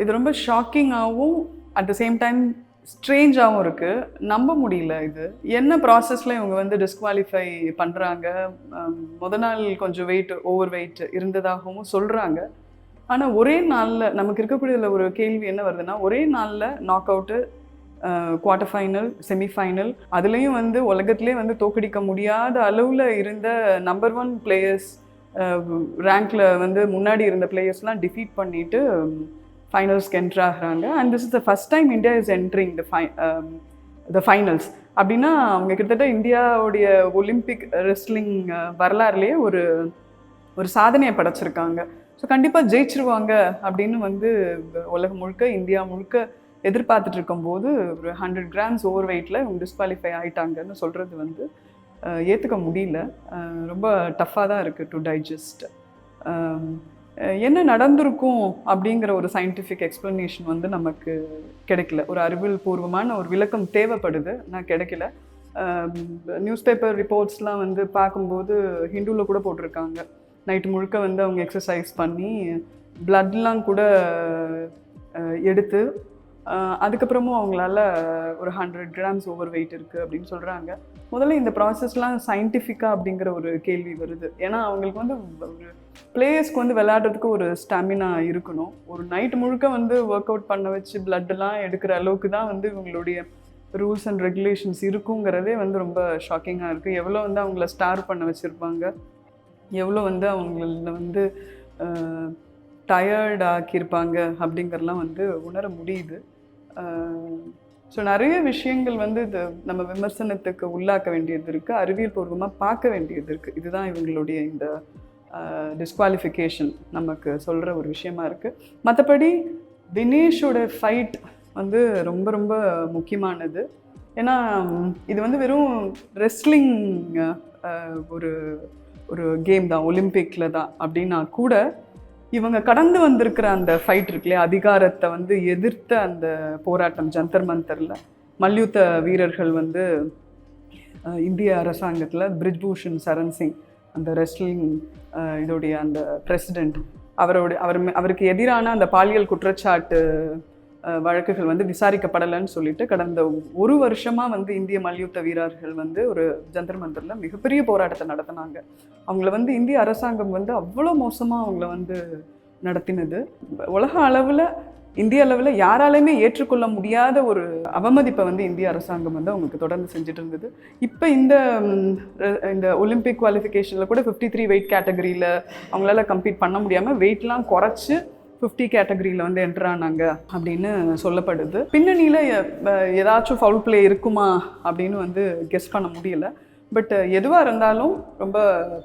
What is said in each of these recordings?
இது ரொம்ப ஷாக்கிங்காகவும் at the same time ஸ்ட்ரேஞ்சாகவும் இருக்குது. நம்ப முடியல. இது என்ன ப்ராசஸில் இவங்க வந்து டிஸ்குவாலிஃபை பண்ணுறாங்க. நாள் கொஞ்சம் ஓவர் வெயிட் இருந்ததாகவும் சொல்கிறாங்க. ஆனால் ஒரே நாளில் நமக்கு இருக்கக்கூடியதில் ஒரு கேள்வி என்ன வருதுன்னா, ஒரே நாளில் knock out, quarter final, semi-final, அதுலேயும் வந்து உலகத்திலே வந்து தோக்கடிக்க முடியாத அளவில் இருந்த நம்பர் 1 பிளேயர்ஸ், ரேங்க்கில் வந்து முன்னாடி இருந்த பிளேயர்ஸ்லாம் டிஃபீட் பண்ணிவிட்டு ஃபைனல்ஸ்க்கு என்ட்ரு ஆகிறாங்க. And this is the first time India is entering the finals. அப்படின்னா அவங்க கிட்டத்தட்ட இந்தியாவுடைய ஒலிம்பிக் ரெஸ்லிங் வரலாறுலேயே ஒரு சாதனையை படைச்சிருக்காங்க. ஸோ கண்டிப்பாக ஜெயிச்சிருவாங்க அப்படின்னு வந்து உலகம் முழுக்க, இந்தியா முழுக்க எதிர்பார்த்துட்டு இருக்கும்போது ஒரு 100 கிராம்ஸ் ஓவர் வெயிட்டில் இவங்க டிஸ்குவாலிஃபை ஆகிட்டாங்கன்னு சொல்கிறது வந்து ஏற்றுக்க முடியல. ரொம்ப டஃப்பாக தான் இருக்குது டு டைஜஸ்ட். என்ன நடந்திருக்கும் அப்படிங்கிற ஒரு சயின்டிஃபிக் எக்ஸ்ப்ளனேஷன் வந்து நமக்கு கிடைக்கல. ஒரு அறிவியல் பூர்வமான ஒரு விளக்கம் தேவைப்படுது, நான் கிடைக்கல. நியூஸ் பேப்பர் ரிப்போர்ட்ஸ்லாம் வந்து பார்க்கும்போது ஹிந்துவில் கூட போட்டிருக்காங்க, நைட்டு முழுக்க வந்து அவங்க எக்ஸசைஸ் பண்ணி பிளட்லாம் கூட எடுத்து அதுக்கப்புறமும் அவங்களால ஒரு 100 கிராம்ஸ் ஓவர் வெயிட் இருக்குது அப்படின்னு சொல்கிறாங்க. முதல்ல இந்த ப்ராசஸ்லாம் சயின்டிஃபிக்காக அப்படிங்கிற ஒரு கேள்வி வருது. ஏன்னா அவங்களுக்கு வந்து ஒரு பிளேயர்ஸ்க்கு வந்து விளையாடுறதுக்கு ஒரு ஸ்டாமினா இருக்கணும். ஒரு நைட்டு முழுக்க வந்து ஒர்க் அவுட் பண்ண வச்சு பிளட்டெல்லாம் எடுக்கிற அளவுக்கு தான் வந்து இவங்களுடைய ரூல்ஸ் அண்ட் ரெகுலேஷன்ஸ் இருக்குங்கிறதே வந்து ரொம்ப ஷாக்கிங்காக இருக்குது. எவ்வளோ வந்து அவங்கள ஸ்டார் பண்ண வச்சுருப்பாங்க, எவ்வளோ வந்து அவங்கள வந்து டயர்ட் ஆக்கியிருப்பாங்க அப்படிங்கிறலாம் வந்து உணர முடியுது. ஸோ நிறைய விஷயங்கள் வந்து இது நம்ம விமர்சனத்துக்கு உள்ளாக்க வேண்டியது இருக்குது, அறிவியல் பூர்வமாக பார்க்க வேண்டியது இருக்குது. இதுதான் இவங்களுடைய இந்த டிஸ்குவாலிஃபிகேஷன் நமக்கு சொல்கிற ஒரு விஷயமா இருக்குது. மற்றபடி வினேஷோட ஃபைட் வந்து ரொம்ப ரொம்ப முக்கியமானது. ஏன்னா இது வந்து வெறும் ரெஸ்லிங் ஒரு ஒரு கேம் தான், ஒலிம்பிக்கில் தான் அப்படின்னா கூட இவங்க கடந்து வந்திருக்கிற அந்த ஃபைட் இருக்குல்லையா, அதிகாரத்தை வந்து எதிர்த்த அந்த போராட்டம், ஜந்தர் மந்தரில் மல்யுத்த வீரர்கள் வந்து இந்திய அரசாங்கத்தில் பிரிஜ்பூஷன் சரண் சிங், அந்த ரெஸ்லிங் இதோடைய அந்த பிரசிடெண்ட், அவருக்கு எதிரான அந்த பாலியல் குற்றச்சாட்டு வழக்குகள் வந்து விசாரிக்கப்படலைன்னு சொல்லிட்டு கடந்த ஒரு வருஷமாக வந்து இந்திய மல்யுத்த வீரர்கள் வந்து ஒரு ஜந்தர் மந்தரில் மிகப்பெரிய போராட்டத்தை நடத்தினாங்க. அவங்கள வந்து இந்திய அரசாங்கம் வந்து அவ்வளோ மோசமாக அவங்கள வந்து நடத்தினது. உலக அளவில், இந்திய அளவில் யாராலையுமே ஏற்றுக்கொள்ள முடியாத ஒரு அவமதிப்பை வந்து இந்திய அரசாங்கம் வந்து அவங்களுக்கு தொடர்ந்து செஞ்சுட்டு இருந்தது. இப்போ இந்த ஒலிம்பிக் குவாலிஃபிகேஷனில் கூட 53 வெயிட் கேட்டகரியில் அவங்களால கம்ப்ளீட் பண்ண முடியாமல் வெயிட்லாம் குறைச்சி 50 கேட்டகரியில் வந்து என்ட்ரு ஆனாங்க அப்படின்னு சொல்லப்படுது. பின்னணியில் ஏதாச்சும் ஃபவுல் பிளே இருக்குமா அப்படின்னு வந்து கெஸ் பண்ண முடியல. பட் எதுவாக இருந்தாலும் ரொம்ப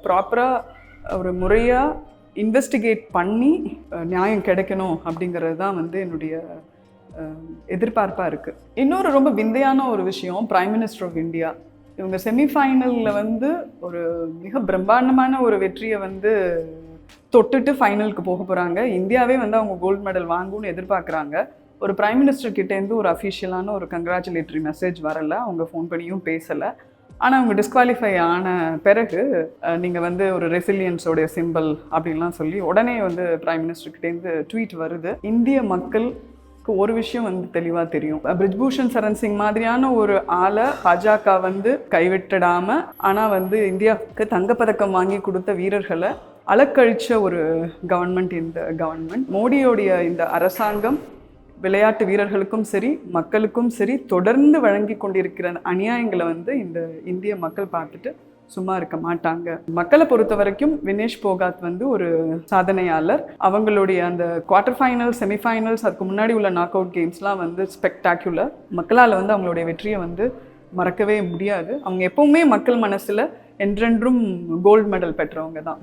ப்ராப்பராக ஒரு முறையாக இன்வெஸ்டிகேட் பண்ணி நியாயம் கிடைக்கணும் அப்படிங்கிறது தான் வந்து என்னுடைய எதிர்பார்ப்பாக இருக்குது. இன்னொரு ரொம்ப விந்தையான ஒரு விஷயம், பிரைம் மினிஸ்டர் ஆஃப் இந்தியா இவங்க செமிஃபைனலில் வந்து ஒரு மிக பிரம்மாண்டமான ஒரு வெற்றியை வந்து தொட்டுட்டு ஃபைனலுக்கு போக போகிறாங்க. இந்தியாவே வந்து அவங்க கோல்டு மெடல் வாங்கும்னு எதிர்பார்க்குறாங்க. ஒரு பிரைம் மினிஸ்டர் கிட்டேருந்து ஒரு அஃபிஷியலான ஒரு கங்க்ராச்சுலேட்டரி மெசேஜ் வரலை, அவங்க ஃபோன் பண்ணியும் பேசலை. ஆனால் அவங்க டிஸ்குவாலிஃபை ஆன பிறகு நீங்கள் வந்து ஒரு ரெசிலியன்ஸோடைய சிம்பிள் அப்படின்லாம் சொல்லி உடனே வந்து பிரைம் மினிஸ்டர்கிட்டேருந்து ட்வீட் வருது. இந்திய மக்களுக்கு ஒரு விஷயம் வந்து தெளிவாக தெரியும், பிரிஜ்பூஷன் சரண் சிங் மாதிரியான ஒரு ஆளை பாஜக வந்து கைவிட்டுடாமல், ஆனால் வந்து இந்தியாவுக்கு தங்கப்பதக்கம் வாங்கி கொடுத்த வீரர்களை அலக்கழிச்ச ஒரு கவர்மெண்ட் இந்த கவர்மெண்ட். மோடியோடைய இந்த அரசாங்கம் விளையாட்டு வீரர்களுக்கும் சரி, மக்களுக்கும் சரி தொடர்ந்து வழங்கி கொண்டிருக்கிற அநியாயங்களை வந்து இந்த இந்திய மக்கள் பார்த்துட்டு சும்மா இருக்க மாட்டாங்க. மக்களை பொறுத்த வரைக்கும் வினேஷ் போகாத் வந்து ஒரு சாதனையாளர். அவங்களுடைய அந்த குவார்ட்டர் ஃபைனல், செமிஃபைனல்ஸ், அதுக்கு முன்னாடி உள்ள நாக் அவுட் கேம்ஸ்லாம் வந்து ஸ்பெக்டாக்குலர். மக்களால் வந்து அவங்களுடைய வெற்றியை வந்து மறக்கவே முடியாது. அவங்க எப்பவுமே மக்கள் மனசில் என்றென்றும் கோல்டு மெடல் பெற்றவங்க தான்.